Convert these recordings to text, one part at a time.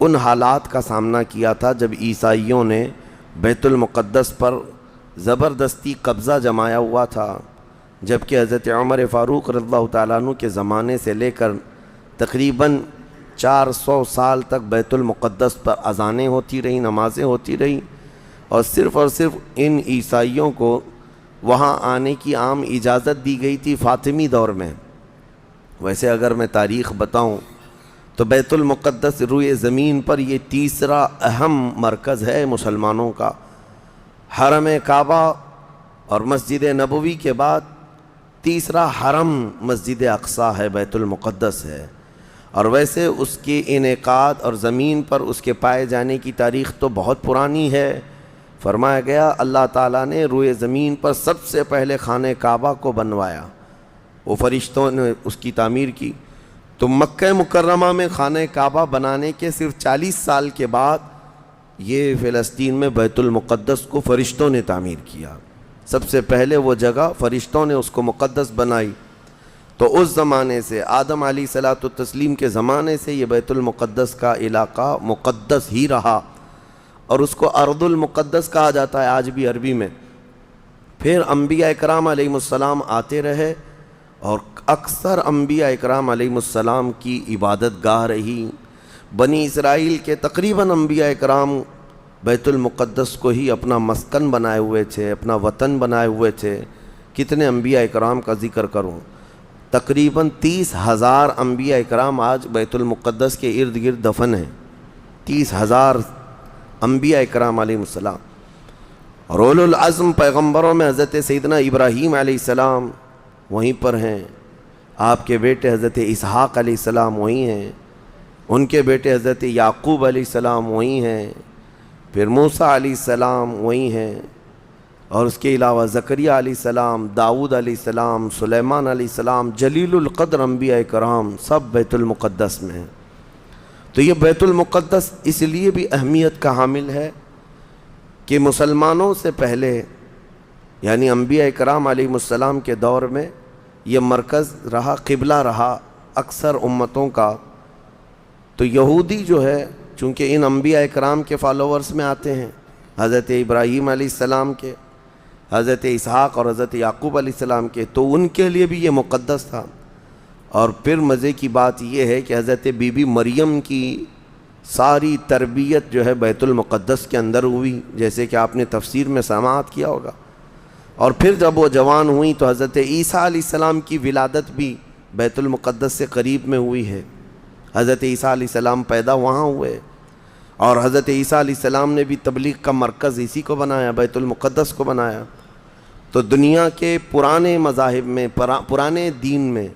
ان حالات کا سامنا کیا تھا جب عیسائیوں نے بیت المقدس پر زبردستی قبضہ جمایا ہوا تھا، جبکہ حضرت عمر فاروق رضی اللہ تعالیٰ عنہ کے زمانے سے لے کر تقریباً 400 سال تک بیت المقدس پر اذانیں ہوتی رہیں، نمازیں ہوتی رہیں، اور صرف ان عیسائیوں کو وہاں آنے کی عام اجازت دی گئی تھی فاطمی دور میں۔ ویسے اگر میں تاریخ بتاؤں تو بیت المقدس روئے زمین پر یہ تیسرا اہم مرکز ہے مسلمانوں کا۔ حرم کعبہ اور مسجد نبوی کے بعد تیسرا حرم مسجد اقصیٰ ہے، بیت المقدس ہے۔ اور ویسے اس کے انعقاد اور زمین پر اس کے پائے جانے کی تاریخ تو بہت پرانی ہے۔ فرمایا گیا اللہ تعالیٰ نے روئے زمین پر سب سے پہلے خانہ کعبہ کو بنوایا، وہ فرشتوں نے اس کی تعمیر کی۔ تو مکہ مکرمہ میں خانہ کعبہ بنانے کے صرف 40 سال کے بعد یہ فلسطین میں بیت المقدس کو فرشتوں نے تعمیر کیا۔ سب سے پہلے وہ جگہ فرشتوں نے اس کو مقدس بنائی۔ تو اس زمانے سے آدم علیہ الصلوۃ والتسلیم کے زمانے سے یہ بیت المقدس کا علاقہ مقدس ہی رہا، اور اس کو ارض المقدس کہا جاتا ہے آج بھی عربی میں۔ پھر انبیاء اکرام علیہم السلام آتے رہے، اور اکثر انبیاء اکرام علیہم السلام کی عبادت گاہ رہی۔ بنی اسرائیل کے تقریباً انبیاء اکرام بیت المقدس کو ہی اپنا مسکن بنائے ہوئے تھے، اپنا وطن بنائے ہوئے تھے۔ کتنے انبیاء اکرام کا ذکر کروں، تقریباً 30,000 انبیاء اکرام آج بیت المقدس کے ارد گرد دفن ہیں۔ 30,000 انبیاء اکرام علیہ السلام۔ اور اولو العزم پیغمبروں میں حضرت سیدنا ابراہیم علیہ السلام وہیں پر ہیں، آپ کے بیٹے حضرت اسحاق علیہ السلام وہیں ہیں، ان کے بیٹے حضرت یعقوب علیہ السلام وہیں ہیں، پھر موسیٰ علیہ السلام وہیں ہیں، اور اس کے علاوہ زکریہ علیہ السلام، داؤد علیہ السلام، سلیمان علیہ السلام، جلیل القدر انبیاء کرام سب بیت المقدس میں ہیں۔ تو یہ بیت المقدس اس لیے بھی اہمیت کا حامل ہے کہ مسلمانوں سے پہلے یعنی انبیاء کرام علیہ السلام کے دور میں یہ مرکز رہا، قبلہ رہا اکثر امتوں کا۔ تو یہودی جو ہے چونکہ ان انبیاء کرام کے فالوورز میں آتے ہیں، حضرت ابراہیم علیہ السلام کے، حضرت اسحاق اور حضرت یعقوب علیہ السلام کے، تو ان کے لیے بھی یہ مقدس تھا۔ اور پھر مزے کی بات یہ ہے کہ حضرت بی بی مریم کی ساری تربیت جو ہے بیت المقدس کے اندر ہوئی، جیسے کہ آپ نے تفسیر میں سماعت کیا ہوگا۔ اور پھر جب وہ جوان ہوئیں تو حضرت عیسیٰ علیہ السلام کی ولادت بھی بیت المقدس سے قریب میں ہوئی ہے۔ حضرت عیسیٰ علیہ السلام پیدا وہاں ہوئے، اور حضرت عیسیٰ علیہ السلام نے بھی تبلیغ کا مرکز اسی کو بنایا، بیت المقدس کو بنایا۔ تو دنیا کے پرانے مذاہب میں، پرانے دین میں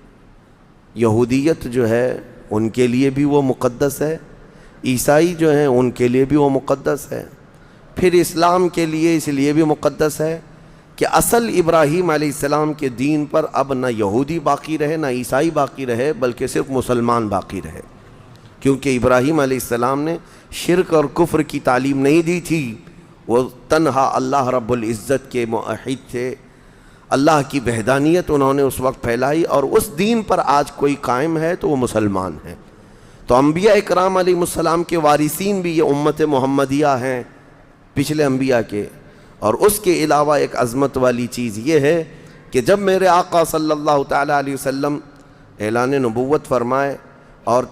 یہودیت جو ہے ان کے لیے بھی وہ مقدس ہے، عیسائی جو ہیں ان کے لیے بھی وہ مقدس ہے، پھر اسلام کے لیے اس لیے بھی مقدس ہے کہ اصل ابراہیم علیہ السلام کے دین پر اب نہ یہودی باقی رہے، نہ عیسائی باقی رہے، بلکہ صرف مسلمان باقی رہے، کیونکہ ابراہیم علیہ السلام نے شرک اور کفر کی تعلیم نہیں دی تھی، وہ تنہا اللہ رب العزت کے موحد تھے۔ اللہ کی وحدانیت انہوں نے اس وقت پھیلائی، اور اس دین پر آج کوئی قائم ہے تو وہ مسلمان ہے۔ تو انبیاء اکرام علیہ السلام کے وارثین بھی یہ امت محمدیہ ہیں پچھلے انبیاء کے۔ اور اس کے علاوہ ایک عظمت والی چیز یہ ہے کہ جب میرے آقا صلی اللہ تعالیٰ علیہ وسلم اعلان نبوت فرمائے اور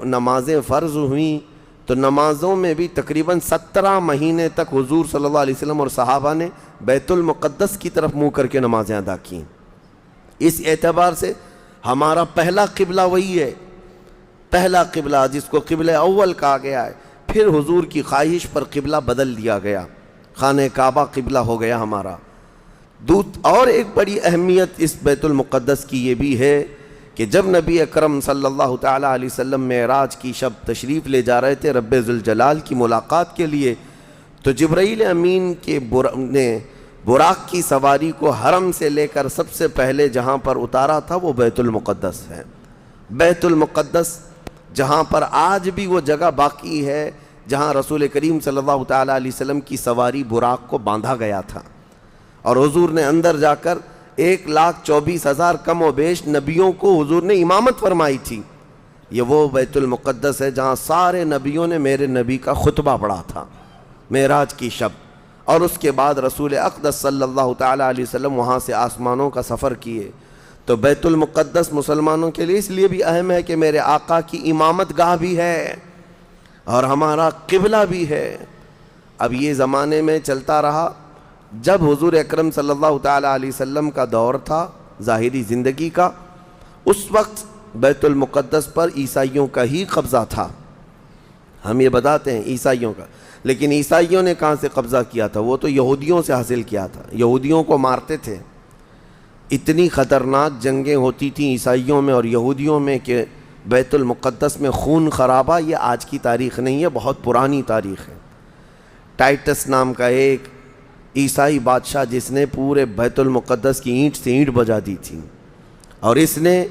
نمازیں فرض ہوئیں، تو نمازوں میں بھی تقریباً 17 مہینے تک حضور صلی اللہ علیہ وسلم اور صحابہ نے بیت المقدس کی طرف منہ کر کے نمازیں ادا کیں۔ اس اعتبار سے ہمارا پہلا قبلہ وہی ہے، پہلا قبلہ جس کو قبلہ اول کہا گیا ہے۔ پھر حضور کی خواہش پر قبلہ بدل دیا گیا، خانہ کعبہ قبلہ ہو گیا ہمارا۔ اور ایک بڑی اہمیت اس بیت المقدس کی یہ بھی ہے کہ جب نبی اکرم صلی اللہ تعالیٰ علیہ وسلم معراج کی شب تشریف لے جا رہے تھے رب ذوالجلال کی ملاقات کے لیے، تو جبرائیل امین کے نے براق کی سواری کو حرم سے لے کر سب سے پہلے جہاں پر اتارا تھا وہ بیت المقدس ہے۔ بیت المقدس جہاں پر آج بھی وہ جگہ باقی ہے جہاں رسول کریم صلی اللہ تعالیٰ علیہ وسلم کی سواری براق کو باندھا گیا تھا، اور حضور نے اندر جا کر 1,24,000 کم و بیش نبیوں کو حضور نے امامت فرمائی تھی۔ یہ وہ بیت المقدس ہے جہاں سارے نبیوں نے میرے نبی کا خطبہ پڑھا تھا معراج کی شب، اور اس کے بعد رسول اقدس صلی اللہ تعالیٰ علیہ وسلم وہاں سے آسمانوں کا سفر کیے۔ تو بیت المقدس مسلمانوں کے لیے اس لیے بھی اہم ہے کہ میرے آقا کی امامت گاہ بھی ہے اور ہمارا قبلہ بھی ہے۔ اب یہ زمانے میں چلتا رہا، جب حضور اکرم صلی اللہ تعالیٰ علیہ وسلم کا دور تھا ظاہری زندگی کا، اس وقت بیت المقدس پر عیسائیوں کا ہی قبضہ تھا۔ ہم یہ بتاتے ہیں عیسائیوں کا، لیکن عیسائیوں نے کہاں سے قبضہ کیا تھا؟ وہ تو یہودیوں سے حاصل کیا تھا، یہودیوں کو مارتے تھے۔ اتنی خطرناک جنگیں ہوتی تھیں عیسائیوں میں اور یہودیوں میں کہ بیت المقدس میں خون خرابہ یہ آج کی تاریخ نہیں ہے، بہت پرانی تاریخ ہے۔ ٹائٹس نام کا ایک عیسائی بادشاہ جس نے پورے بیت المقدس کی اینٹ سے اینٹ بجا دی تھی، اور اس نے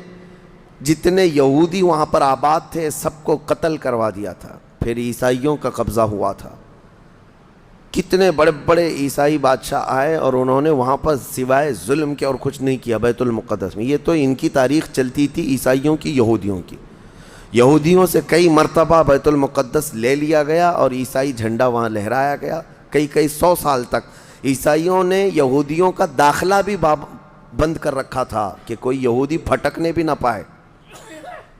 جتنے یہودی وہاں پر آباد تھے سب کو قتل کروا دیا تھا، پھر عیسائیوں کا قبضہ ہوا تھا۔ کتنے بڑے بڑے عیسائی بادشاہ آئے اور انہوں نے وہاں پر سوائے ظلم کے اور کچھ نہیں کیا بیت المقدس میں۔ یہ تو ان کی تاریخ چلتی تھی عیسائیوں کی، یہودیوں کی۔ یہودیوں سے کئی مرتبہ بیت المقدس لے لیا گیا اور عیسائی جھنڈا وہاں لہرایا گیا، کئی 100 سال تک۔ عیسائیوں نے یہودیوں کا داخلہ بھی بند کر رکھا تھا کہ کوئی یہودی پھٹکنے بھی نہ پائے۔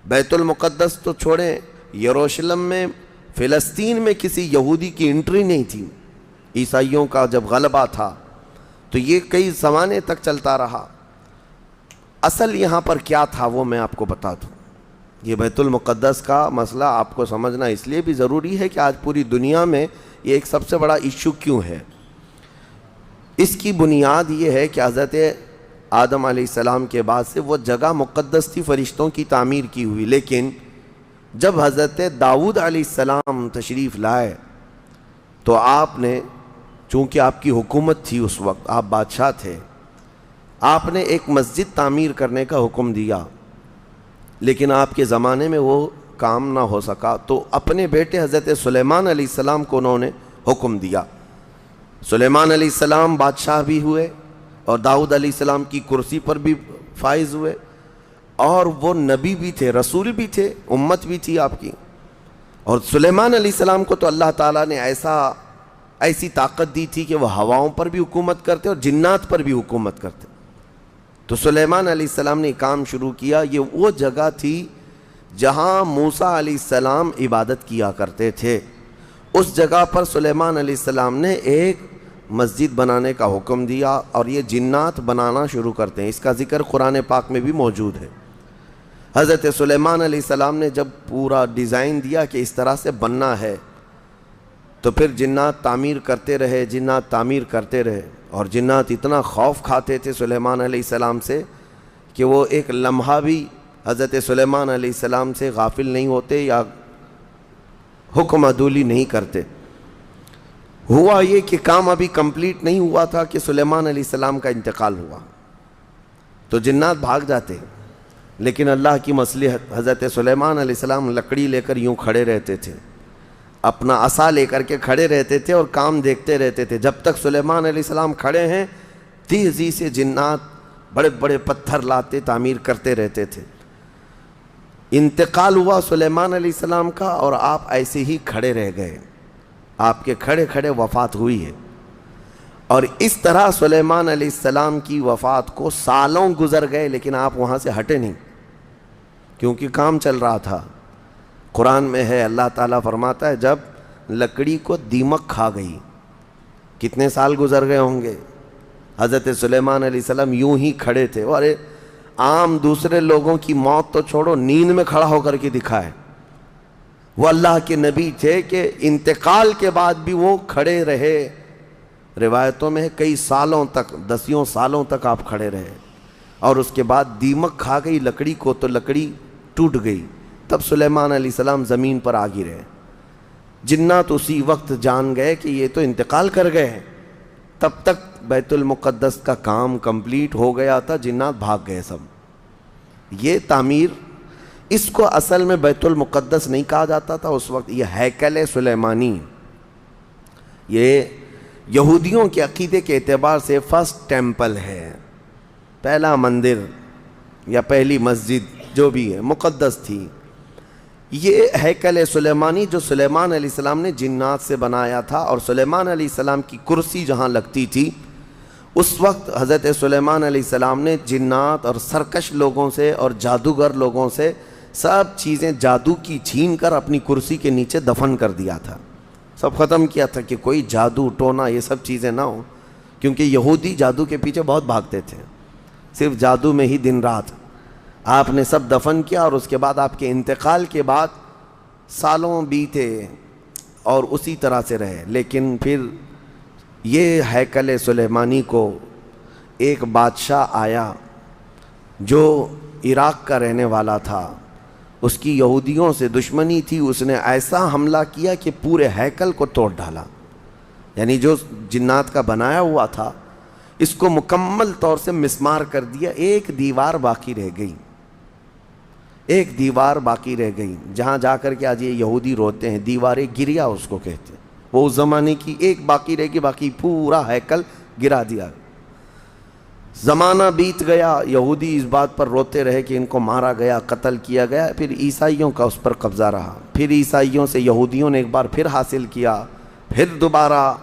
بیت المقدس تو چھوڑیں، یروشلم میں، فلسطین میں کسی یہودی کی انٹری نہیں تھی عیسائیوں کا جب غلبہ تھا۔ تو یہ کئی زمانے تک چلتا رہا۔ اصل یہاں پر کیا تھا وہ میں آپ کو بتا دوں۔ یہ بیت المقدس کا مسئلہ آپ کو سمجھنا اس لیے بھی ضروری ہے کہ آج پوری دنیا میں یہ ایک سب سے بڑا ایشو کیوں ہے۔ اس کی بنیاد یہ ہے کہ حضرت آدم علیہ السلام کے بعد سے وہ جگہ مقدس تھی، فرشتوں کی تعمیر کی ہوئی، لیکن جب حضرت داؤد علیہ السلام تشریف لائے تو آپ نے، چونکہ آپ کی حکومت تھی اس وقت، آپ بادشاہ تھے، آپ نے ایک مسجد تعمیر کرنے کا حکم دیا، لیکن آپ کے زمانے میں وہ کام نہ ہو سکا، تو اپنے بیٹے حضرت سلیمان علیہ السلام کو انہوں نے حکم دیا۔ سلیمان علیہ السلام بادشاہ بھی ہوئے اور داؤد علیہ السلام کی کرسی پر بھی فائز ہوئے، اور وہ نبی بھی تھے، رسول بھی تھے، امت بھی تھی آپ کی۔ اور سلیمان علیہ السلام کو تو اللہ تعالیٰ نے ایسی طاقت دی تھی کہ وہ ہواؤں پر بھی حکومت کرتے اور جنات پر بھی حکومت کرتے۔ تو سلیمان علیہ السلام نے کام شروع کیا۔ یہ وہ جگہ تھی جہاں موسیٰ علیہ السلام عبادت کیا کرتے تھے، اس جگہ پر سلیمان علیہ السلام نے ایک مسجد بنانے کا حکم دیا، اور یہ جنات بنانا شروع کرتے ہیں۔ اس کا ذکر قرآن پاک میں بھی موجود ہے۔ حضرت سلیمان علیہ السلام نے جب پورا ڈیزائن دیا کہ اس طرح سے بننا ہے، تو پھر جنات تعمیر کرتے رہے، جنات تعمیر کرتے رہے، اور جنات اتنا خوف کھاتے تھے سلیمان علیہ السلام سے کہ وہ ایک لمحہ بھی حضرت سلیمان علیہ السلام سے غافل نہیں ہوتے یا حکم عدولی نہیں کرتے۔ ہوا یہ کہ کام ابھی کمپلیٹ نہیں ہوا تھا کہ سلیمان علیہ السلام کا انتقال ہوا، تو جنات بھاگ جاتے، لیکن اللہ کی مصلحت، حضرت سلیمان علیہ السلام لکڑی لے کر یوں کھڑے رہتے تھے، اپنا عصا لے کر کے کھڑے رہتے تھے اور کام دیکھتے رہتے تھے۔ جب تک سلیمان علیہ السلام کھڑے ہیں، تیزی سے جنات بڑے بڑے پتھر لاتے، تعمیر کرتے رہتے تھے۔ انتقال ہوا سلیمان علیہ السلام کا، اور آپ ایسے ہی کھڑے رہ گئے، آپ کے کھڑے کھڑے وفات ہوئی ہے۔ اور اس طرح سلیمان علیہ السلام کی وفات کو سالوں گزر گئے، لیکن آپ وہاں سے ہٹے نہیں، کیونکہ کام چل رہا تھا۔ قرآن میں ہے، اللہ تعالیٰ فرماتا ہے جب لکڑی کو دیمک کھا گئی، کتنے سال گزر گئے ہوں گے، حضرت سلیمان علیہ السلام یوں ہی کھڑے تھے۔ اور عام دوسرے لوگوں کی موت تو چھوڑو، نیند میں کھڑا ہو کر کے دکھائے۔ وہ اللہ کے نبی تھے کہ انتقال کے بعد بھی وہ کھڑے رہے۔ روایتوں میں کئی سالوں تک، 10 سالوں تک آپ کھڑے رہے، اور اس کے بعد دیمک کھا گئی لکڑی کو، تو لکڑی ٹوٹ گئی، تب سلیمان علیہ السلام زمین پر آ گرے۔ جنات اسی وقت جان گئے کہ یہ تو انتقال کر گئے ہیں۔ تب تک بیت المقدس کا کام کمپلیٹ ہو گیا تھا، جنات بھاگ گئے سب۔ یہ تعمیر، اس کو اصل میں بیت المقدس نہیں کہا جاتا تھا اس وقت، یہ ہیکل سلیمانی، یہ یہودیوں کے عقیدے کے اعتبار سے فرسٹ ٹیمپل ہے، پہلا مندر یا پہلی مسجد جو بھی ہے، مقدس تھی۔ یہ ہیکل سلیمانی جو سلیمان علیہ السلام نے جنات سے بنایا تھا، اور سلیمان علیہ السلام کی کرسی جہاں لگتی تھی اس وقت حضرت سلیمان علیہ السلام نے جنات اور سرکش لوگوں سے اور جادوگر لوگوں سے سب چیزیں جادو کی چھین کر اپنی کرسی کے نیچے دفن کر دیا تھا، سب ختم کیا تھا کہ کوئی جادو ٹونا یہ سب چیزیں نہ ہوں، کیونکہ یہودی جادو کے پیچھے بہت بھاگتے تھے، صرف جادو میں ہی دن رات۔ آپ نے سب دفن کیا، اور اس کے بعد آپ کے انتقال کے بعد سالوں بیتے اور اسی طرح سے رہے۔ لیکن پھر یہ ہیکل سلیمانی کو ایک بادشاہ آیا جو عراق کا رہنے والا تھا، اس کی یہودیوں سے دشمنی تھی، اس نے ایسا حملہ کیا کہ پورے ہیکل کو توڑ ڈالا، یعنی جو جنات کا بنایا ہوا تھا اس کو مکمل طور سے مسمار کر دیا، ایک دیوار باقی رہ گئی، ایک دیوار باقی رہ گئی، جہاں جا کر کے آج یہ یہودی روتے ہیں، دیوار گریا اس کو کہتے ہیں، وہ اس زمانے کی ایک باقی رہ گئی، باقی پورا ہیکل گرا دیا۔ زمانہ بیت گیا، یہودی اس بات پر روتے رہے کہ ان کو مارا گیا، قتل کیا گیا، پھر عیسائیوں کا اس پر قبضہ رہا، پھر عیسائیوں سے یہودیوں نے ایک بار پھر حاصل کیا، پھر دوبارہ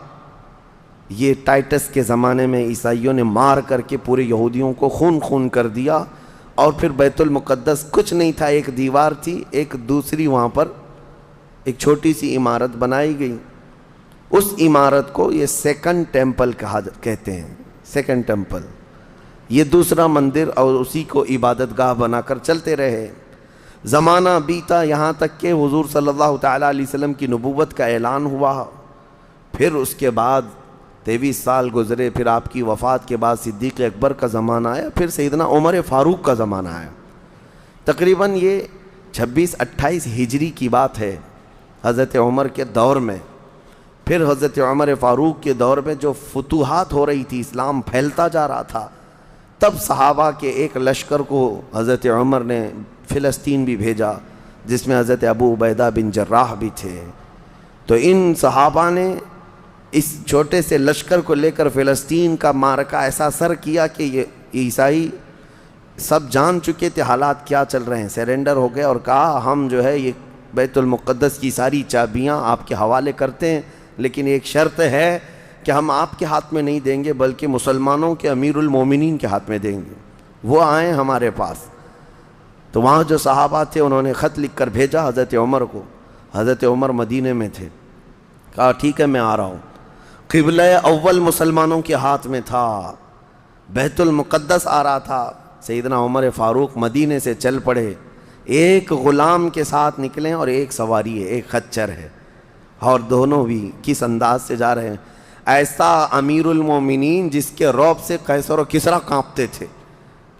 یہ ٹائٹس کے زمانے میں عیسائیوں نے مار کر کے پورے یہودیوں کو خون خون کر دیا، اور پھر بیت المقدس کچھ نہیں تھا، ایک دیوار تھی، ایک دوسری وہاں پر ایک چھوٹی سی عمارت بنائی گئی، اس عمارت کو یہ سیکنڈ ٹیمپل کہتے ہیں، سیکنڈ ٹیمپل، یہ دوسرا مندر، اور اسی کو عبادت گاہ بنا کر چلتے رہے۔ زمانہ بیتا یہاں تک کہ حضور صلی اللہ تعالیٰ علیہ وسلم کی نبوت کا اعلان ہوا، پھر اس کے بعد 23 سال گزرے، پھر آپ کی وفات کے بعد صدیق اکبر کا زمانہ آیا، پھر سیدنا عمر فاروق کا زمانہ آیا۔ تقریباً یہ 26-28 ہجری کی بات ہے، حضرت عمر کے دور میں۔ پھر حضرت عمر فاروق کے دور میں جو فتوحات ہو رہی تھی، اسلام پھیلتا جا رہا تھا، تب صحابہ کے ایک لشکر کو حضرت عمر نے فلسطین بھی بھیجا، جس میں حضرت ابو عبیدہ بن جراح بھی تھے۔ تو ان صحابہ نے اس چھوٹے سے لشکر کو لے کر فلسطین کا معرکہ ایسا سر کیا کہ یہ عیسائی سب جان چکے تھے حالات کیا چل رہے ہیں، سیرنڈر ہو گئے اور کہا ہم جو ہے یہ بیت المقدس کی ساری چابیاں آپ کے حوالے کرتے ہیں، لیکن ایک شرط ہے کہ ہم آپ کے ہاتھ میں نہیں دیں گے بلکہ مسلمانوں کے امیر المومنین کے ہاتھ میں دیں گے، وہ آئیں ہمارے پاس۔ تو وہاں جو صحابہ تھے انہوں نے خط لکھ کر بھیجا حضرت عمر کو، حضرت عمر مدینے میں تھے، کہا ٹھیک ہے میں آ رہا ہوں۔ قبلہ اول مسلمانوں کے ہاتھ میں تھا، بیت المقدس آ رہا تھا، سیدنا عمر فاروق مدینے سے چل پڑے، ایک غلام کے ساتھ نکلے اور ایک سواری ہے، ایک خچر ہے، اور دونوں بھی کس انداز سے جا رہے ہیں، ایسا امیر المومنین جس کے رعب سے قیصر و کسریٰ کانپتے تھے،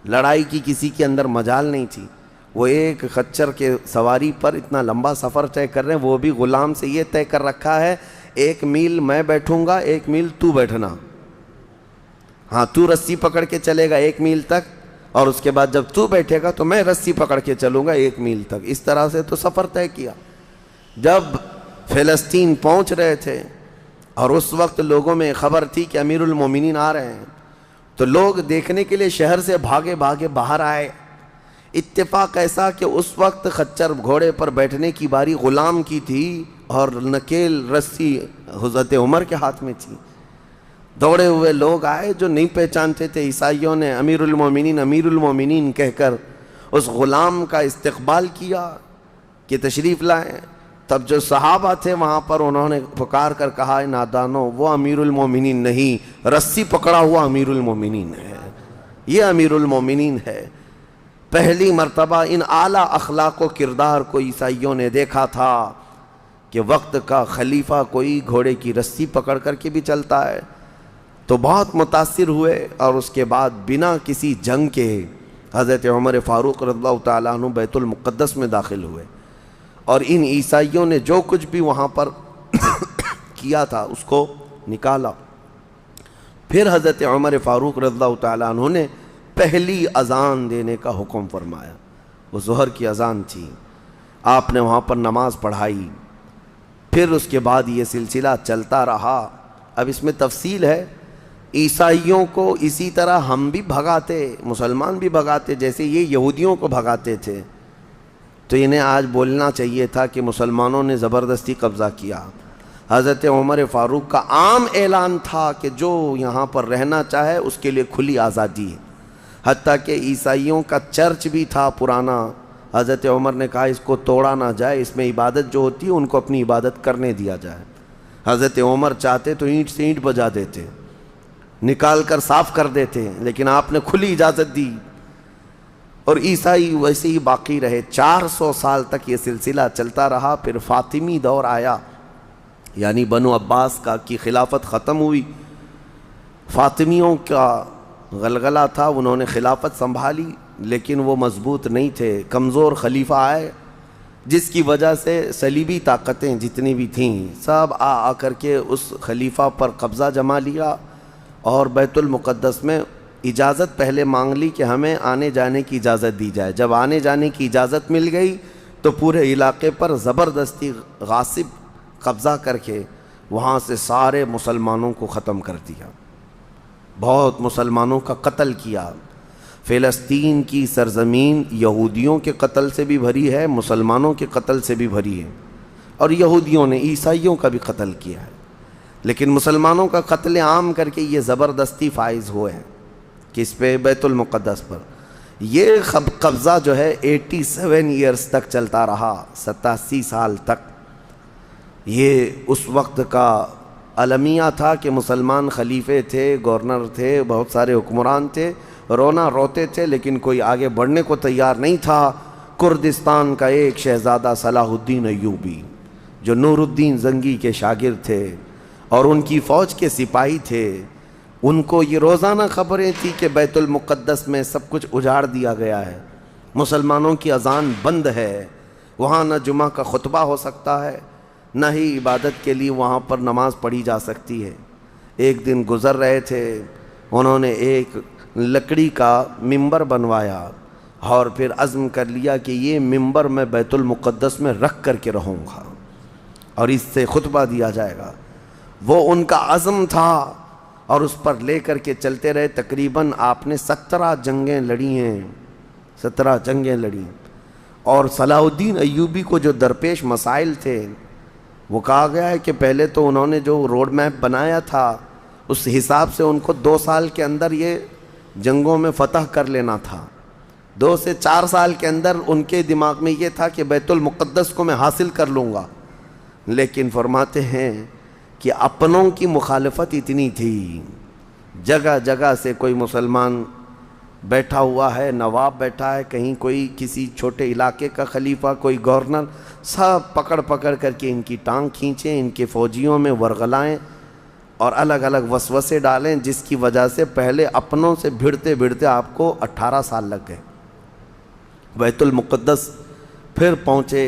لڑائی کی کسی کے اندر مجال نہیں تھی، وہ ایک خچر کے سواری پر اتنا لمبا سفر طے کر رہے ہیں، وہ بھی غلام سے یہ طے کر رکھا ہے 1 میل میں بیٹھوں گا 1 میل تو بیٹھنا، ہاں تو رسی پکڑ کے چلے گا 1 میل تک، اور اس کے بعد جب تو بیٹھے گا تو میں رسی پکڑ کے چلوں گا 1 میل تک، اس طرح سے تو سفر طے کیا۔ جب فلسطین پہنچ رہے تھے اور اس وقت لوگوں میں خبر تھی کہ امیر المومنین آ رہے ہیں، تو لوگ دیکھنے کے لیے شہر سے بھاگے بھاگے باہر آئے۔ اتفاق ایسا کہ اس وقت خچر گھوڑے پر بیٹھنے کی باری غلام کی تھی اور نکیل رسی حضرت عمر کے ہاتھ میں تھی۔ دوڑے ہوئے لوگ آئے جو نہیں پہچانتے تھے، عیسائیوں نے امیر المومنین کہہ کر اس غلام کا استقبال کیا کہ تشریف لائیں۔ تب جو صحابہ تھے وہاں پر انہوں نے پکار کر کہا نادانو، وہ امیر المومنین نہیں، رسی پکڑا ہوا امیر المومنین ہے، یہ امیر المومنین ہے۔ پہلی مرتبہ ان اعلیٰ اخلاق و کردار کو عیسائیوں نے دیکھا تھا کہ وقت کا خلیفہ کوئی گھوڑے کی رسی پکڑ کر کے بھی چلتا ہے، تو بہت متاثر ہوئے، اور اس کے بعد بنا کسی جنگ کے حضرت عمر فاروق رضی اللہ تعالیٰ عنہ بیت المقدس میں داخل ہوئے، اور ان عیسائیوں نے جو کچھ بھی وہاں پر کیا تھا اس کو نکالا۔ پھر حضرت عمر فاروق رضی اللہ تعالیٰ عنہ نے پہلی اذان دینے کا حکم فرمایا، وہ ظہر کی اذان تھی، آپ نے وہاں پر نماز پڑھائی۔ پھر اس کے بعد یہ سلسلہ چلتا رہا۔ اب اس میں تفصیل ہے، عیسائیوں کو اسی طرح ہم بھی بھگاتے، مسلمان بھی بھگاتے، جیسے یہ یہودیوں کو بھگاتے تھے، تو انہیں آج بولنا چاہیے تھا کہ مسلمانوں نے زبردستی قبضہ کیا۔ حضرت عمر فاروق کا عام اعلان تھا کہ جو یہاں پر رہنا چاہے اس کے لیے کھلی آزادی ہے، حتیٰ کہ عیسائیوں کا چرچ بھی تھا پرانا، حضرت عمر نے کہا اس کو توڑا نہ جائے، اس میں عبادت جو ہوتی ہے ان کو اپنی عبادت کرنے دیا جائے۔ حضرت عمر چاہتے تو اینٹ سے اینٹ بجا دیتے، نکال کر صاف کر دیتے، لیکن آپ نے کھلی اجازت دی، اور عیسائی ویسے ہی باقی رہے۔ 400 سال تک یہ سلسلہ چلتا رہا۔ پھر فاطمی دور آیا، یعنی بنو عباس کی خلافت ختم ہوئی، فاطمیوں کا غلغلہ تھا، انہوں نے خلافت سنبھالی لیکن وہ مضبوط نہیں تھے، کمزور خلیفہ آئے، جس کی وجہ سے صلیبی طاقتیں جتنی بھی تھیں سب آ کر کے اس خلیفہ پر قبضہ جما لیا، اور بیت المقدس میں اجازت پہلے مانگ لی کہ ہمیں آنے جانے کی اجازت دی جائے۔ جب آنے جانے کی اجازت مل گئی تو پورے علاقے پر زبردستی غاصب قبضہ کر کے وہاں سے سارے مسلمانوں کو ختم کر دیا، بہت مسلمانوں کا قتل کیا۔ فلسطین کی سرزمین یہودیوں کے قتل سے بھی بھری ہے، مسلمانوں کے قتل سے بھی بھری ہے، اور یہودیوں نے عیسائیوں کا بھی قتل کیا ہے، لیکن مسلمانوں کا قتل عام کر کے یہ زبردستی فائز ہوئے ہیں کہ اس پہ بیت المقدس پر یہ قبضہ جو ہے 87 ایئرز تک چلتا رہا، 87 سال تک۔ یہ اس وقت کا المیہ تھا کہ مسلمان خلیفے تھے، گورنر تھے، بہت سارے حکمران تھے، رونا روتے تھے لیکن کوئی آگے بڑھنے کو تیار نہیں تھا۔ کردستان کا ایک شہزادہ صلاح الدین ایوبی جو نور الدین زنگی کے شاگرد تھے اور ان کی فوج کے سپاہی تھے، ان کو یہ روزانہ خبریں تھی کہ بیت المقدس میں سب کچھ اجاڑ دیا گیا ہے، مسلمانوں کی اذان بند ہے، وہاں نہ جمعہ کا خطبہ ہو سکتا ہے، نہ ہی عبادت کے لیے وہاں پر نماز پڑھی جا سکتی ہے۔ ایک دن گزر رہے تھے، انہوں نے ایک لکڑی کا ممبر بنوایا اور پھر عزم کر لیا کہ یہ ممبر میں بیت المقدس میں رکھ کر کے رہوں گا اور اس سے خطبہ دیا جائے گا۔ وہ ان کا عزم تھا اور اس پر لے کر کے چلتے رہے۔ تقریباً آپ نے 17 جنگیں لڑی ہیں، 17 جنگیں لڑی، اور صلاح الدین ایوبی کو جو درپیش مسائل تھے وہ کہا گیا ہے کہ پہلے تو انہوں نے جو روڈ میپ بنایا تھا اس حساب سے ان کو 2 سال کے اندر یہ جنگوں میں فتح کر لینا تھا، 2 سے 4 سال کے اندر ان کے دماغ میں یہ تھا کہ بیت المقدس کو میں حاصل کر لوں گا، لیکن فرماتے ہیں کہ اپنوں کی مخالفت اتنی تھی، جگہ جگہ سے کوئی مسلمان بیٹھا ہوا ہے، نواب بیٹھا ہے، کہیں کوئی کسی چھوٹے علاقے کا خلیفہ، کوئی گورنر، سب پکڑ پکڑ کر کے ان کی ٹانگ کھینچیں، ان کے فوجیوں میں ورغلائیں اور الگ الگ وسوسے ڈالیں، جس کی وجہ سے پہلے اپنوں سے بھڑتے بھڑتے آپ کو 18 سال لگ گئے۔ بیت المقدس پھر پہنچے،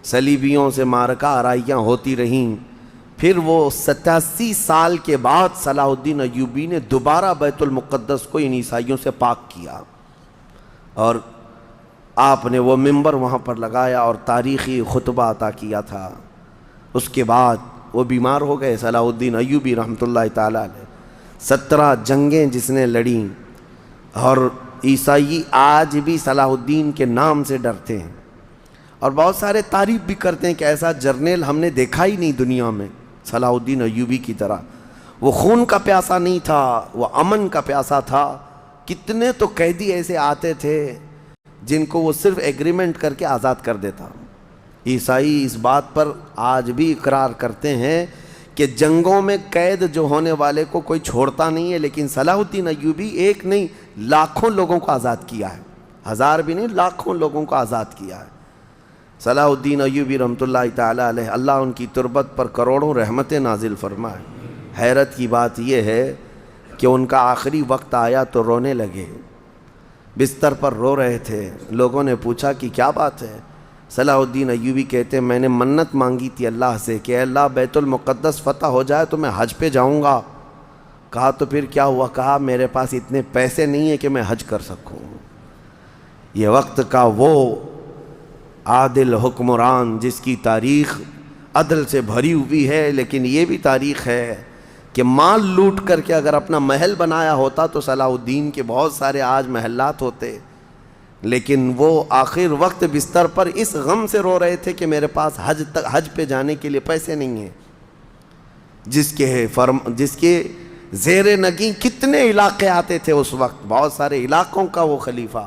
صلیبیوں سے معرکہ آرائیاں ہوتی رہیں، پھر وہ 87 سال کے بعد صلاح الدین ایوبی نے دوبارہ بیت المقدس کو ان عیسائیوں سے پاک کیا، اور آپ نے وہ ممبر وہاں پر لگایا اور تاریخی خطبہ عطا کیا تھا۔ اس کے بعد وہ بیمار ہو گئے صلاح الدین ایوبی رحمۃ اللہ تعالیٰ علیہ۔ 17 جنگیں جس نے لڑیں، اور عیسائی آج بھی صلاح الدین کے نام سے ڈرتے ہیں، اور بہت سارے تعریف بھی کرتے ہیں کہ ایسا جرنیل ہم نے دیکھا ہی نہیں دنیا میں صلاح الدین ایوبی کی طرح۔ وہ خون کا پیاسا نہیں تھا، وہ امن کا پیاسا تھا۔ کتنے تو قیدی ایسے آتے تھے جن کو وہ صرف ایگریمنٹ کر کے آزاد کر دیتا۔ عیسائی اس بات پر آج بھی اقرار کرتے ہیں کہ جنگوں میں قید جو ہونے والے کو کوئی چھوڑتا نہیں ہے، لیکن صلاح الدین ایوبی ایک نہیں لاکھوں لوگوں کو آزاد کیا ہے، 1000 بھی نہیں، لاکھوں لوگوں کو آزاد کیا ہے صلاح الدین ایوبی رحمۃ اللہ تعالیٰ علیہ۔ اللہ ان کی تربت پر کروڑوں رحمتیں نازل فرمائے۔ حیرت کی بات یہ ہے کہ ان کا آخری وقت آیا تو رونے لگے، بستر پر رو رہے تھے۔ لوگوں نے پوچھا کہ کیا بات ہے؟ صلاح الدین ایوبی کہتے ہیں میں نے منت مانگی تھی اللہ سے کہ اے اللہ بیت المقدس فتح ہو جائے تو میں حج پہ جاؤں گا۔ کہا تو پھر کیا ہوا؟ کہا میرے پاس اتنے پیسے نہیں ہیں کہ میں حج کر سکوں۔ یہ وقت کا وہ عادل حکمران جس کی تاریخ عدل سے بھری ہوئی ہے، لیکن یہ بھی تاریخ ہے کہ مال لوٹ کر کے اگر اپنا محل بنایا ہوتا تو صلاح الدین کے بہت سارے آج محلات ہوتے، لیکن وہ آخر وقت بستر پر اس غم سے رو رہے تھے کہ میرے پاس حج پہ جانے کے لیے پیسے نہیں ہیں. جس کے زیر نگیں کتنے علاقے آتے تھے اس وقت، بہت سارے علاقوں کا وہ خلیفہ.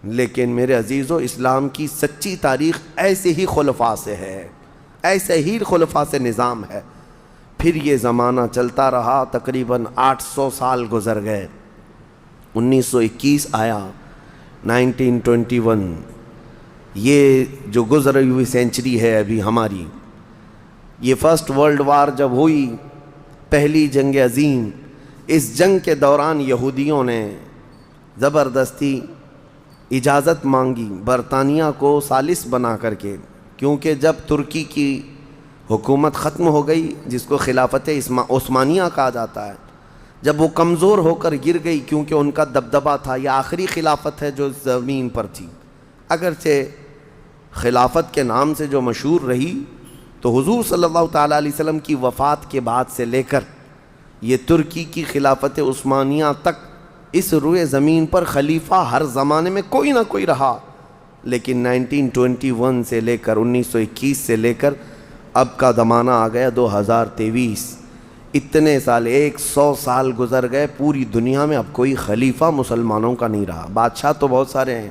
لیکن میرے عزیزو، اسلام کی سچی تاریخ ایسے ہی خلفاء سے ہے، ایسے ہی خلفاء سے نظام ہے. پھر یہ زمانہ چلتا رہا، تقریباً 800 سال گزر گئے. 1921 آیا، 1921. یہ جو گزری ہوئی سینچری ہے ابھی ہماری، یہ فرسٹ ورلڈ وار جب ہوئی، پہلی جنگ عظیم، اس جنگ کے دوران یہودیوں نے زبردستی اجازت مانگی برطانیہ کو ثالث بنا کر کے، کیونکہ جب ترکی کی حکومت ختم ہو گئی، جس کو خلافت عثمانیہ کہا جاتا ہے، جب وہ کمزور ہو کر گر گئی، کیونکہ ان کا دبدبہ تھا، یہ آخری خلافت ہے جو زمین پر تھی. اگرچہ خلافت کے نام سے جو مشہور رہی، تو حضور صلی اللہ تعالیٰ علیہ وسلم کی وفات کے بعد سے لے کر یہ ترکی کی خلافت عثمانیہ تک اس روئے زمین پر خلیفہ ہر زمانے میں کوئی نہ کوئی رہا. لیکن 1921 سے لے کر 1921 سے لے کر اب کا زمانہ آ گیا 2023. اتنے سال، 100 سال گزر گئے، پوری دنیا میں اب کوئی خلیفہ مسلمانوں کا نہیں رہا. بادشاہ تو بہت سارے ہیں،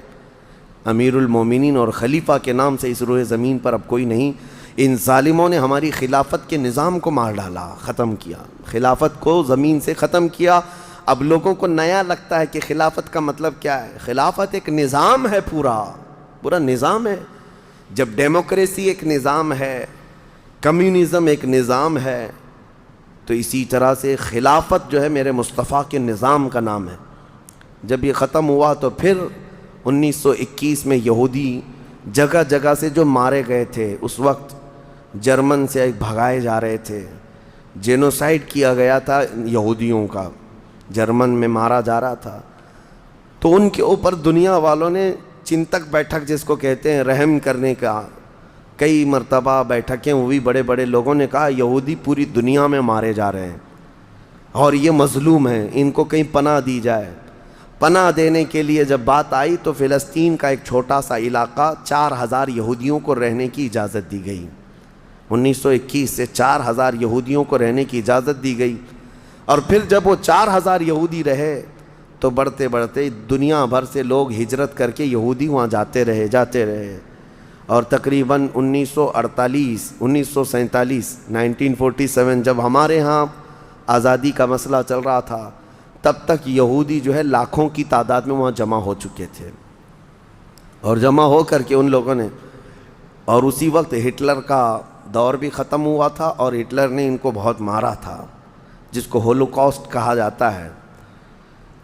امیر المومنین، اور خلیفہ کے نام سے اس روئے زمین پر اب کوئی نہیں. ان ظالموں نے ہماری خلافت کے نظام کو مار ڈالا، ختم کیا، خلافت کو زمین سے ختم کیا. اب لوگوں کو نیا لگتا ہے کہ خلافت کا مطلب کیا ہے. خلافت ایک نظام ہے، پورا نظام ہے. جب ڈیموکریسی ایک نظام ہے، کمیونزم ایک نظام ہے، تو اسی طرح سے خلافت جو ہے میرے مصطفیٰ کے نظام کا نام ہے. جب یہ ختم ہوا تو پھر 1921 میں یہودی جگہ جگہ سے جو مارے گئے تھے، اس وقت جرمن سے بھگائے جا رہے تھے، جینوسائیڈ کیا گیا تھا یہودیوں کا، جرمن میں مارا جا رہا تھا. تو ان کے اوپر دنیا والوں نے چنتک بیٹھک، جس کو کہتے ہیں رحم کرنے کا، کئی مرتبہ بیٹھکیں ہوئی. بڑے بڑے لوگوں نے کہا یہودی پوری دنیا میں مارے جا رہے ہیں اور یہ مظلوم ہیں، ان کو کہیں پناہ دی جائے. پناہ دینے کے لیے جب بات آئی تو فلسطین کا ایک چھوٹا سا علاقہ، 4000 یہودیوں کو رہنے کی اجازت دی گئی. 1921 سے 4000 یہودیوں کو رہنے کی اجازت دی گئی. اور پھر جب وہ 4000 یہودی رہے تو بڑھتے بڑھتے دنیا بھر سے لوگ ہجرت کر کے یہودی وہاں جاتے رہے. اور تقریباً 1948 1947 1947 جب ہمارے ہاں آزادی کا مسئلہ چل رہا تھا، تب تک یہودی جو ہے لاکھوں کی تعداد میں وہاں جمع ہو چکے تھے. اور جمع ہو کر کے ان لوگوں نے، اور اسی وقت ہٹلر کا دور بھی ختم ہوا تھا اور ہٹلر نے ان کو بہت مارا تھا، جس کو ہولوکاسٹ کہا جاتا ہے،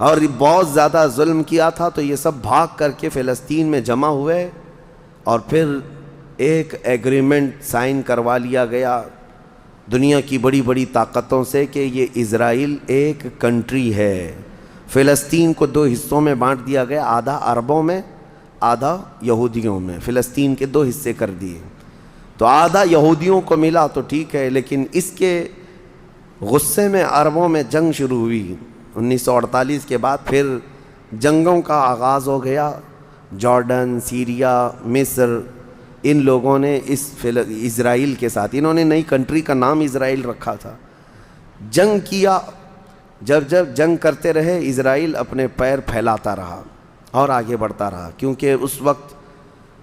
اور بہت زیادہ ظلم کیا تھا. تو یہ سب بھاگ کر کے فلسطین میں جمع ہوئے اور پھر ایک ایگریمنٹ سائن کروا لیا گیا دنیا کی بڑی بڑی طاقتوں سے کہ یہ اسرائیل ایک کنٹری ہے. فلسطین کو 2 حصوں میں بانٹ دیا گیا، آدھا عربوں میں، آدھا یہودیوں میں. فلسطین کے 2 حصے کر دیے. تو آدھا یہودیوں کو ملا تو ٹھیک ہے، لیکن اس کے غصے میں عربوں میں جنگ شروع ہوئی. 1948 کے بعد پھر جنگوں کا آغاز ہو گیا. جارڈن، سیریا، مصر، ان لوگوں نے اسرائیل کے ساتھ، انہوں نے نئی کنٹری کا نام اسرائیل رکھا تھا، جنگ کیا. جب جنگ کرتے رہے، اسرائیل اپنے پیر پھیلاتا رہا اور آگے بڑھتا رہا، کیونکہ اس وقت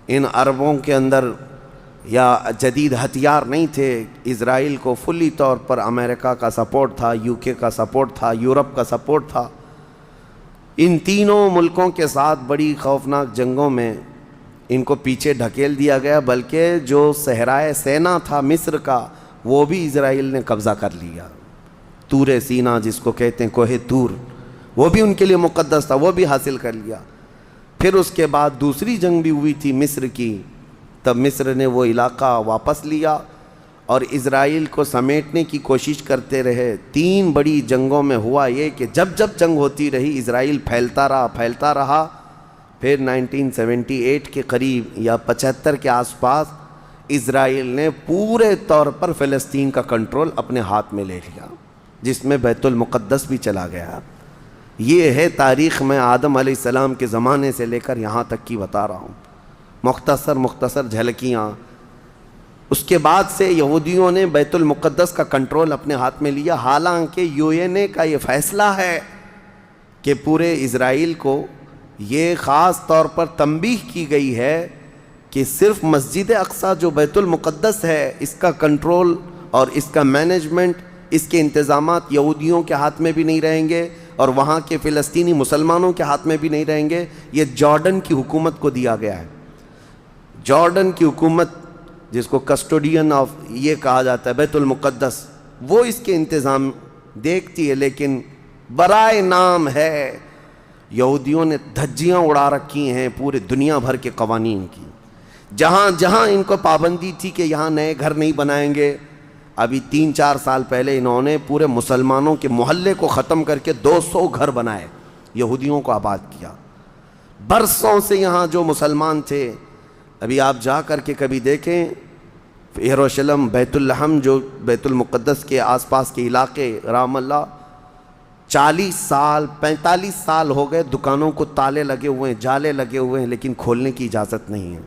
ان عربوں کے اندر یا جدید ہتھیار نہیں تھے. اسرائیل کو فلی طور پر امریکہ کا سپورٹ تھا، UK کا سپورٹ تھا، یورپ کا سپورٹ تھا. ان تینوں ملکوں کے ساتھ بڑی خوفناک جنگوں میں ان کو پیچھے ڈھکیل دیا گیا، بلکہ جو صحرائے سینا تھا مصر کا، وہ بھی اسرائیل نے قبضہ کر لیا. طور سینا جس کو کہتے ہیں، کوہ طور، وہ بھی ان کے لیے مقدس تھا، وہ بھی حاصل کر لیا. پھر اس کے بعد دوسری جنگ بھی ہوئی تھی مصر کی، تب مصر نے وہ علاقہ واپس لیا اور اسرائیل کو سمیٹنے کی کوشش کرتے رہے. 3 بڑی جنگوں میں ہوا یہ کہ جب جنگ ہوتی رہی، اسرائیل پھیلتا رہا. پھر 1978 کے قریب یا 75 کے آس پاس اسرائیل نے پورے طور پر فلسطین کا کنٹرول اپنے ہاتھ میں لے لیا، جس میں بیت المقدس بھی چلا گیا. یہ ہے تاریخ میں آدم علیہ السلام کے زمانے سے لے کر یہاں تک کی بتا رہا ہوں، مختصر جھلکیاں۔ اس کے بعد سے یہودیوں نے بیت المقدس کا کنٹرول اپنے ہاتھ میں لیا، حالانکہ UN کا یہ فیصلہ ہے کہ پورے اسرائیل کو یہ خاص طور پر تنبیہ کی گئی ہے کہ صرف مسجد اقصیٰ جو بیت المقدس ہے، اس کا کنٹرول اور اس کا مینجمنٹ، اس کے انتظامات یہودیوں کے ہاتھ میں بھی نہیں رہیں گے اور وہاں کے فلسطینی مسلمانوں کے ہاتھ میں بھی نہیں رہیں گے، یہ جارڈن کی حکومت کو دیا گیا ہے۔ جارڈن کی حکومت، جس کو کسٹوڈین آف یہ کہا جاتا ہے بیت المقدس، وہ اس کے انتظام دیکھتی ہے، لیکن برائے نام ہے یہودیوں نے دھجیاں اڑا رکھی ہیں پورے دنیا بھر کے قوانین کی۔ جہاں جہاں ان کو پابندی تھی کہ یہاں نئے گھر نہیں بنائیں گے، ابھی 3-4 سال پہلے انہوں نے پورے مسلمانوں کے محلے کو ختم کر کے 200 گھر بنائے، یہودیوں کو آباد کیا۔ برسوں سے یہاں جو مسلمان تھے، ابھی آپ جا کر کے کبھی دیکھیں یروشلم، بیت الحم، جو بیت المقدس کے آس پاس کے علاقے، رام اللہ، 40 سال 45 سال ہو گئے دکانوں کو تالے لگے ہوئے ہیں، جالے لگے ہوئے ہیں، لیکن کھولنے کی اجازت نہیں ہے۔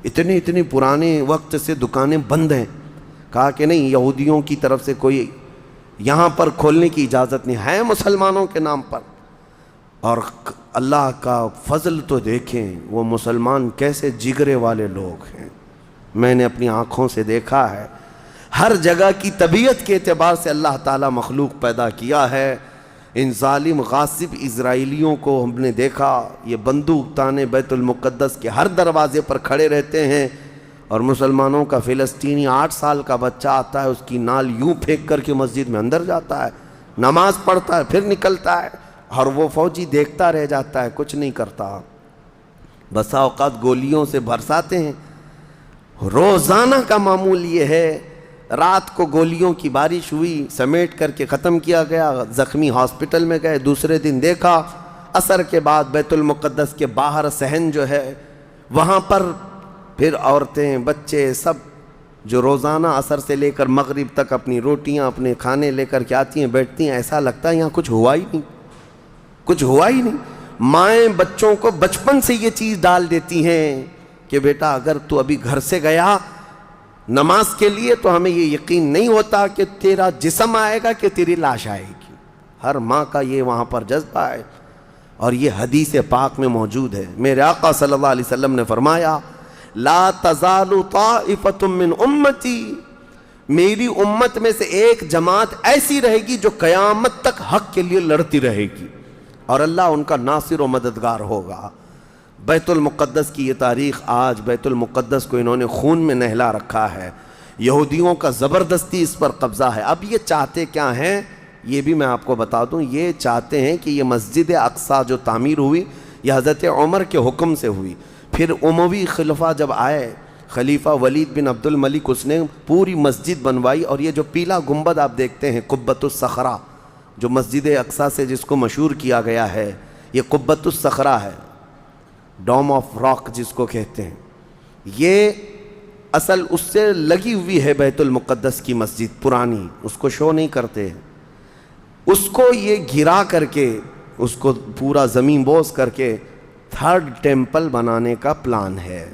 اتنی پرانے وقت سے دکانیں بند ہیں، کہا کہ نہیں، یہودیوں کی طرف سے کوئی یہاں پر کھولنے کی اجازت نہیں ہے، مسلمانوں کے نام پر۔ اور اللہ کا فضل تو دیکھیں، وہ مسلمان کیسے جگرے والے لوگ ہیں، میں نے اپنی آنکھوں سے دیکھا ہے۔ ہر جگہ کی طبیعت کے اعتبار سے اللہ تعالیٰ مخلوق پیدا کیا ہے۔ ان ظالم غاصب اسرائیلیوں کو ہم نے دیکھا، یہ بندوق تانے بیت المقدس کے ہر دروازے پر کھڑے رہتے ہیں، اور مسلمانوں کا فلسطینی 8 سال کا بچہ آتا ہے، اس کی نال یوں پھینک کر کے مسجد میں اندر جاتا ہے، نماز پڑھتا ہے، پھر نکلتا ہے، اور وہ فوجی دیکھتا رہ جاتا ہے، کچھ نہیں کرتا۔ بسا اوقات گولیوں سے برساتے ہیں، روزانہ کا معمول یہ ہے۔ رات کو گولیوں کی بارش ہوئی، سمیٹ کر کے ختم کیا گیا، زخمی ہاسپٹل میں گئے، دوسرے دن دیکھا عصر کے بعد بیت المقدس کے باہر صحن جو ہے وہاں پر پھر عورتیں، بچے، سب جو روزانہ عصر سے لے کر مغرب تک اپنی روٹیاں، اپنے کھانے لے کر کے آتی ہیں، بیٹھتی ہیں، ایسا لگتا ہے یہاں کچھ ہوا ہی نہیں، کچھ ہوا ہی نہیں۔ مائیں بچوں کو بچپن سے یہ چیز ڈال دیتی ہیں کہ بیٹا اگر تو ابھی گھر سے گیا نماز کے لیے تو ہمیں یہ یقین نہیں ہوتا کہ تیرا جسم آئے گا کہ تیری لاش آئے گی۔ ہر ماں کا یہ وہاں پر جذبہ ہے، اور یہ حدیث پاک میں موجود ہے۔ میرے آقا صلی اللہ علیہ وسلم نے فرمایا، لا تزال طائفۃ من امتی، میری امت میں سے ایک جماعت ایسی رہے گی جو قیامت تک حق کے لیے لڑتی رہے گی، اور اللہ ان کا ناصر و مددگار ہوگا۔ بیت المقدس کی یہ تاریخ آج، بیت المقدس کو انہوں نے خون میں نہلا رکھا ہے، یہودیوں کا زبردستی اس پر قبضہ ہے۔ اب یہ چاہتے کیا ہیں، یہ بھی میں آپ کو بتا دوں، یہ چاہتے ہیں کہ یہ مسجد اقصیٰ جو تعمیر ہوئی، یہ حضرت عمر کے حکم سے ہوئی، پھر اموی خلفہ جب آئے، خلیفہ ولید بن عبد الملک، اس نے پوری مسجد بنوائی، اور یہ جو پیلا گنبد آپ دیکھتے ہیں، قبۃ الصخرہ، جو مسجد اقصیٰ سے جس کو مشہور کیا گیا ہے، یہ قبۃ الصخرہ ہے، ڈوم آف راک جس کو کہتے ہیں، یہ اصل اس سے لگی ہوئی ہے بیت المقدس کی مسجد پرانی، اس کو شو نہیں کرتے، اس کو یہ گرا کر کے، اس کو پورا زمین بوس کر کے 3rd ٹیمپل بنانے کا پلان ہے۔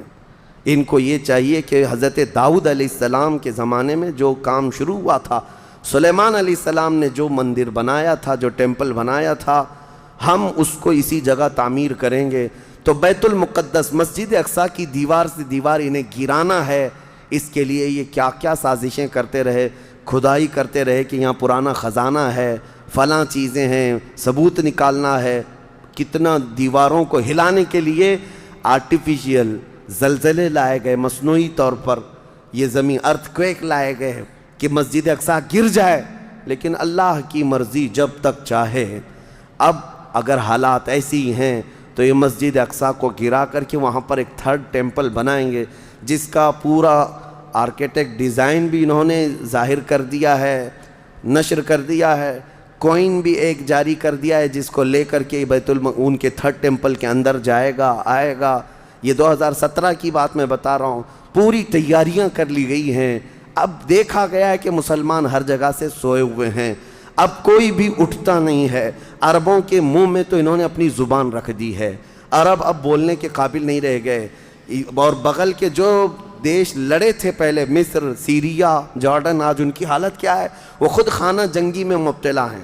ان کو یہ چاہیے کہ حضرت داؤد علیہ السلام کے زمانے میں جو کام شروع ہوا تھا، سلیمان علیہ السلام نے جو مندر بنایا تھا، جو ٹیمپل بنایا تھا، ہم اس کو اسی جگہ تعمیر کریں گے۔ تو بیت المقدس، مسجد اقصیٰ کی دیوار سے دیوار انہیں گرانا ہے، اس کے لیے یہ کیا کیا سازشیں کرتے رہے، کھدائی کرتے رہے کہ یہاں پرانا خزانہ ہے، فلاں چیزیں ہیں، ثبوت نکالنا ہے۔ کتنا دیواروں کو ہلانے کے لیے آرٹیفیشیل زلزلے لائے گئے، مصنوعی طور پر یہ زمین ارتھ کویک لائے گئے کہ مسجد اقصیٰ گر جائے، لیکن اللہ کی مرضی جب تک چاہے۔ اب اگر حالات ایسی ہیں تو یہ مسجد اقصیٰ کو گرا کر کے وہاں پر ایک 3rd ٹیمپل بنائیں گے، جس کا پورا آرکیٹیکٹ ڈیزائن بھی انہوں نے ظاہر کر دیا ہے، نشر کر دیا ہے، کوئن بھی ایک جاری کر دیا ہے، جس کو لے کر کے ان کے 3rd ٹیمپل کے اندر جائے گا، آئے گا۔ یہ 2017 کی بات میں بتا رہا ہوں، پوری تیاریاں کر لی گئی ہیں۔ اب دیکھا گیا ہے کہ مسلمان ہر جگہ سے سوئے ہوئے ہیں، اب کوئی بھی اٹھتا نہیں ہے. عربوں کے منہ میں تو انہوں نے اپنی زبان رکھ دی ہے. عرب اب بولنے کے قابل نہیں رہ گئے. اور بغل کے جو دیش لڑے تھے پہلے، مصر، سیریا، جارڈن، آج ان کی حالت کیا ہے؟ وہ خود خانہ جنگی میں مبتلا ہیں،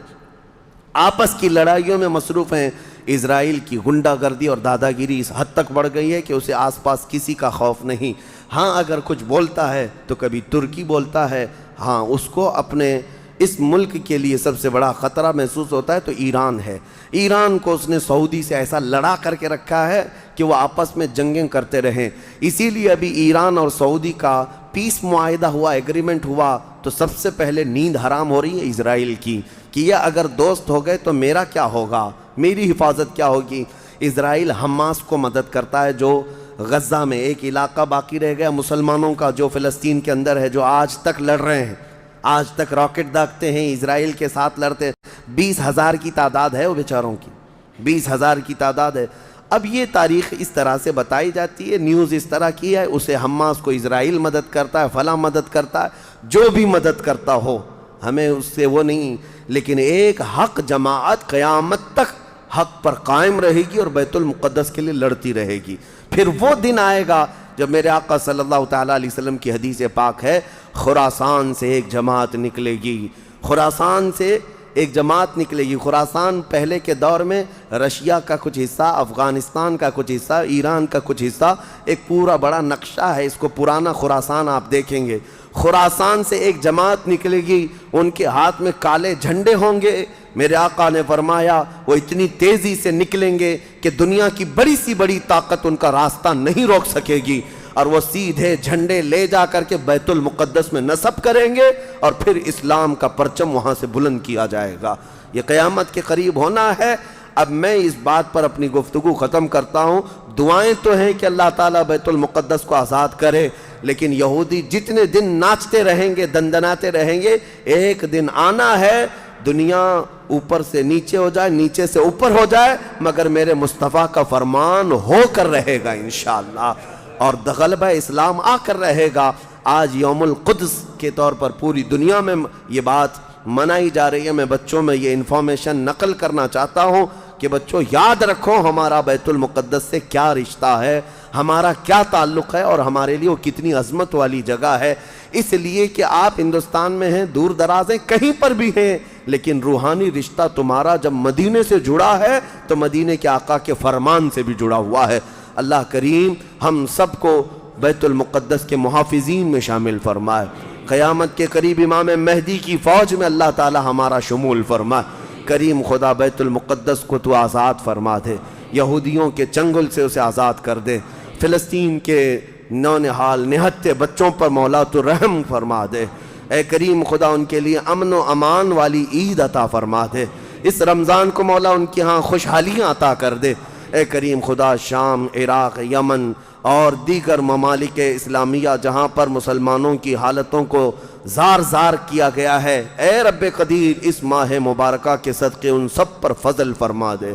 آپس کی لڑائیوں میں مصروف ہیں. اسرائیل کی غنڈہ گردی اور دادا گیری اس حد تک بڑھ گئی ہے کہ اسے آس پاس کسی کا خوف نہیں. ہاں اگر کچھ بولتا ہے تو کبھی ترکی بولتا ہے. ہاں اس کو اپنے اس ملک کے لیے سب سے بڑا خطرہ محسوس ہوتا ہے تو ایران ہے. ایران کو اس نے سعودی سے ایسا لڑا کر کے رکھا ہے کہ وہ آپس میں جنگیں کرتے رہیں. اسی لیے ابھی ایران اور سعودی کا پیس معاہدہ ہوا، ایگریمنٹ ہوا، تو سب سے پہلے نیند حرام ہو رہی ہے اسرائیل کی کہ یہ اگر دوست ہو گئے تو میرا کیا ہوگا، میری حفاظت کیا ہوگی. اسرائیل حماس کو مدد کرتا ہے جو غزہ میں ایک علاقہ باقی رہ گیا مسلمانوں کا جو فلسطین کے اندر ہے، جو آج تک لڑ رہے ہیں، آج تک راکٹ داغتے ہیں، اسرائیل کے ساتھ لڑتے ہیں. 20,000 کی تعداد ہے وہ بیچاروں کی، 20,000 کی تعداد ہے. اب یہ تاریخ اس طرح سے بتائی جاتی ہے، نیوز اس طرح کی ہے، اسے حماس کو اسرائیل مدد کرتا ہے، فلاں مدد کرتا ہے. جو بھی مدد کرتا ہو ہمیں اس سے وہ نہیں، لیکن ایک حق جماعت قیامت تک حق پر قائم رہے گی اور بیت المقدس کے لیے لڑتی رہے گی. پھر وہ دن آئے گا جب میرے آقا صلی اللہ تعالیٰ علیہ وسلم کی حدیث پاک ہے، خراسان سے ایک جماعت نکلے گی، خراسان سے ایک جماعت نکلے گی. خراسان پہلے کے دور میں رشیا کا کچھ حصہ، افغانستان کا کچھ حصہ، ایران کا کچھ حصہ، ایک پورا بڑا نقشہ ہے. اس کو پرانا خراسان آپ دیکھیں گے. خراسان سے ایک جماعت نکلے گی، ان کے ہاتھ میں کالے جھنڈے ہوں گے. میرے آقا نے فرمایا وہ اتنی تیزی سے نکلیں گے کہ دنیا کی بڑی سی بڑی طاقت ان کا راستہ نہیں روک سکے گی، اور وہ سیدھے جھنڈے لے جا کر کے بیت المقدس میں نصب کریں گے اور پھر اسلام کا پرچم وہاں سے بلند کیا جائے گا. یہ قیامت کے قریب ہونا ہے. اب میں اس بات پر اپنی گفتگو ختم کرتا ہوں. دعائیں تو ہیں کہ اللہ تعالیٰ بیت المقدس کو آزاد کرے، لیکن یہودی جتنے دن ناچتے رہیں گے، دندناتے رہیں گے، ایک دن آنا ہے دنیا اوپر سے نیچے ہو جائے، نیچے سے اوپر ہو جائے، مگر میرے مصطفیٰ کا فرمان ہو کر رہے گا انشاءاللہ، اور غلبہ اسلام آ کر رہے گا. آج یوم القدس کے طور پر پوری دنیا میں یہ بات منائی جا رہی ہے. میں بچوں میں یہ انفارمیشن نقل کرنا چاہتا ہوں کہ بچوں یاد رکھو ہمارا بیت المقدس سے کیا رشتہ ہے، ہمارا کیا تعلق ہے، اور ہمارے لیے وہ کتنی عظمت والی جگہ ہے. اس لیے کہ آپ ہندوستان میں ہیں، دور دراز ہیں، کہیں پر بھی ہیں، لیکن روحانی رشتہ تمہارا جب مدینے سے جڑا ہے تو مدینے کے آقا کے فرمان سے بھی جڑا ہوا ہے. اللہ کریم ہم سب کو بیت المقدس کے محافظین میں شامل فرمائے. قیامت کے قریب امام مہدی کی فوج میں اللہ تعالی ہمارا شمول فرمائے. کریم خدا بیت المقدس کو تو آزاد فرما دے، یہودیوں کے چنگل سے اسے آزاد کر دے. فلسطین کے نونہال نہتے بچوں پر مولا تو رحم فرما دے. اے کریم خدا ان کے لیے امن و امان والی عید عطا فرما دے. اس رمضان کو مولا ان کی ہاں خوشحالیاں عطا کر دے. اے کریم خدا شام، عراق، یمن اور دیگر ممالک اسلامیہ جہاں پر مسلمانوں کی حالتوں کو زار زار کیا گیا ہے، اے رب قدیر اس ماہ مبارکہ کے صدقے ان سب پر فضل فرما دے.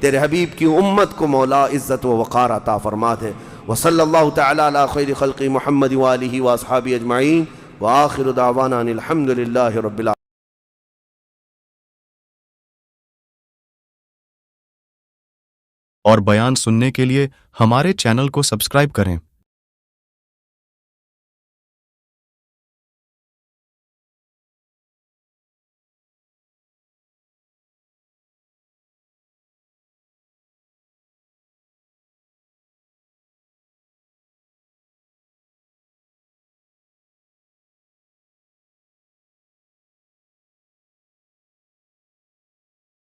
تیرے حبیب کی امت کو مولا عزت و وقار عطا فرما دے. وصلی اللہ تعالی علی خیر خلق محمد وآلہ واصحابہ اجمعین وآخر دعوانا ان الحمد للہ رب العالمین. اور بیان سننے کے لیے ہمارے چینل کو سبسکرائب کریں.